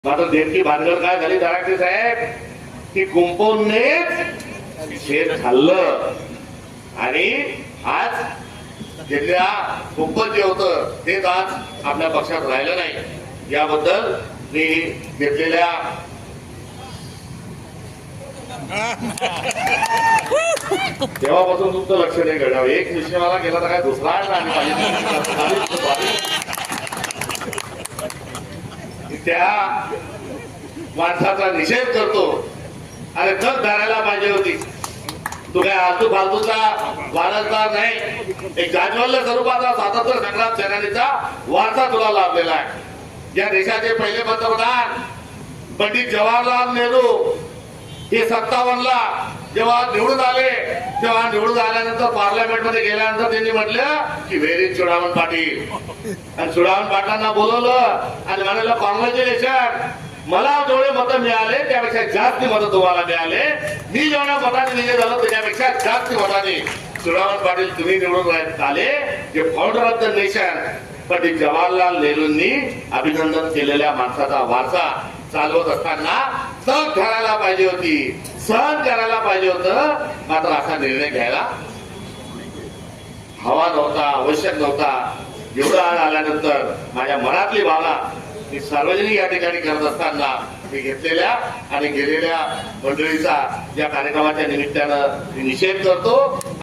मात्र नेमकी भानगड काय झाली धडाके साहेब की कुंपवनेच शेत खाल्लं आणि आज जिल्ह्या कुंपण जे होतं तेच आज आपल्या पक्षात राहिलं नाही। याबद्दल मी घेतलेल्या तेव्हापासून तुमचं लक्ष नाही घडावं। एक विषय मला गेला तर काय दुसरा त्या माणसाचा निषेध करतो। अरे जग धरायला पाहिजे होती। तू काय आलतू फालतूचा वारसदार नाही, एक जाज्वल्य स्वरूपाचा स्वातंत्र्य संग्राम सेनानीचा वारसा तुला लाभलेला आहे। या देशाचे पहिले पंतप्रधान पंडित जवाहरलाल नेहरू हे 57 ला जेव्हा निवडून आले, तेव्हा निवडून आल्यानंतर पार्लमेंट मध्ये गेल्यानंतर त्यांनी म्हटलं की व्हेरी चुडावण पाटील, आणि चुडावण पाटलांना बोलवलं आणि म्हणाले कॉंग्रॅच्युलेशन, मला जेवढे मत मिळाले त्यापेक्षा जास्त मत तुम्हाला मिळाले, मी जेवढ्या मताने विजय झालो त्याच्यापेक्षा जास्त मताने चुडावण पाटील तुम्ही निवडून आले। जे founder of the nation Pandit Jawaharlal नेहरूंनी अभिनंदन केलेल्या माणसाचा वारसा चालवत असताना सहन करायला पाहिजे होती, सहन करायला पाहिजे होतं। मात्र असा निर्णय घ्यायला हवा नव्हता, आवश्यक नव्हता। एवढा आल्यानंतर माझ्या मनातली भावना मी सार्वजनिक या ठिकाणी करत असताना मी घेतलेल्या आणि गेलेल्या मंडळीचा या कार्यक्रमाच्या निमित्तानं मी निषेध करतो।